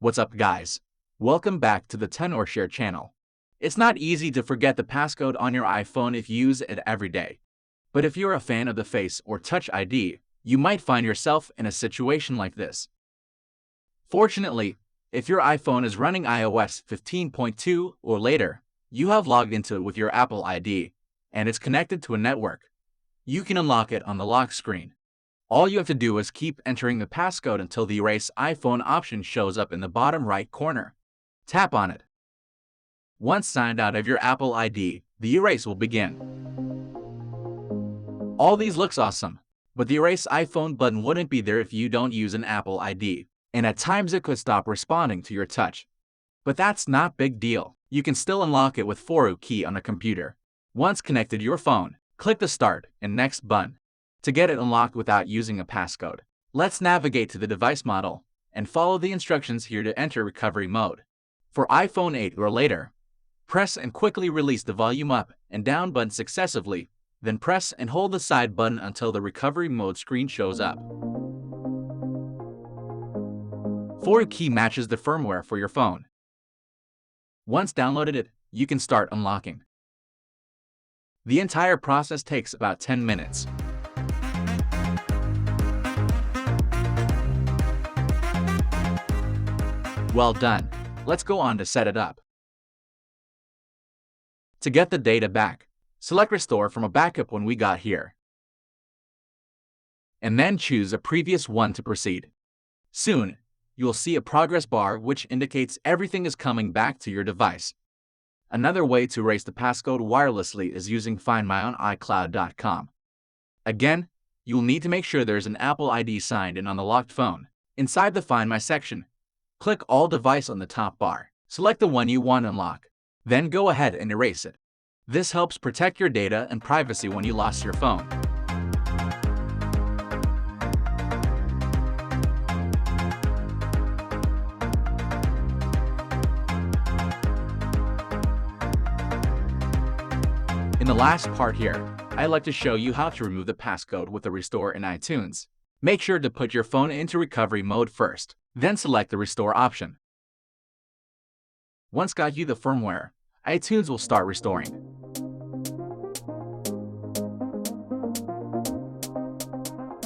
What's up, guys? Welcome back to the Share channel. It's not easy to forget the passcode on your iPhone if you use it every day. But if you're a fan of the Face or Touch ID, you might find yourself in a situation like this. Fortunately, if your iPhone is running iOS 15.2 or later, you have logged into it with your Apple ID, and it's connected to a network. You can unlock it on the lock screen. All you have to do is keep entering the passcode until the Erase iPhone option shows up in the bottom right corner. Tap on it. Once signed out of your Apple ID, the erase will begin. All these looks awesome, but the Erase iPhone button wouldn't be there if you don't use an Apple ID, and at times it could stop responding to your touch. But that's not big deal. You can still unlock it with 4 key on a computer. Once connected to your phone, click the Start and Next button to get it unlocked without using a passcode. Let's navigate to the device model and follow the instructions here to enter recovery mode. For iPhone 8 or later, press and quickly release the volume up and down button successively, then press and hold the side button until the recovery mode screen shows up. 4 key matches the firmware for your phone. Once downloaded it, you can start unlocking. The entire process takes about 10 minutes. Well done. Let's go on to set it up. To get the data back, select Restore from a backup one we got here, and then choose a previous one to proceed. Soon, you'll see a progress bar which indicates everything is coming back to your device. Another way to erase the passcode wirelessly is using Find My on iCloud.com. Again, you'll need to make sure there's an Apple ID signed in on the locked phone. Inside the Find My section, click All Device on the top bar. Select the one you want to unlock. Then go ahead and erase it. This helps protect your data and privacy when you lost your phone. In the last part here, I'd like to show you how to remove the passcode with the Restore in iTunes. Make sure to put your phone into recovery mode first, then select the Restore option. Once got you the firmware, iTunes will start restoring.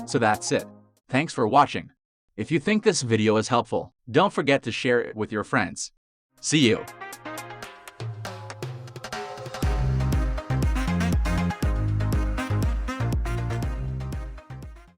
So that's it. Thanks for watching. If you think this video is helpful, don't forget to share it with your friends. See you!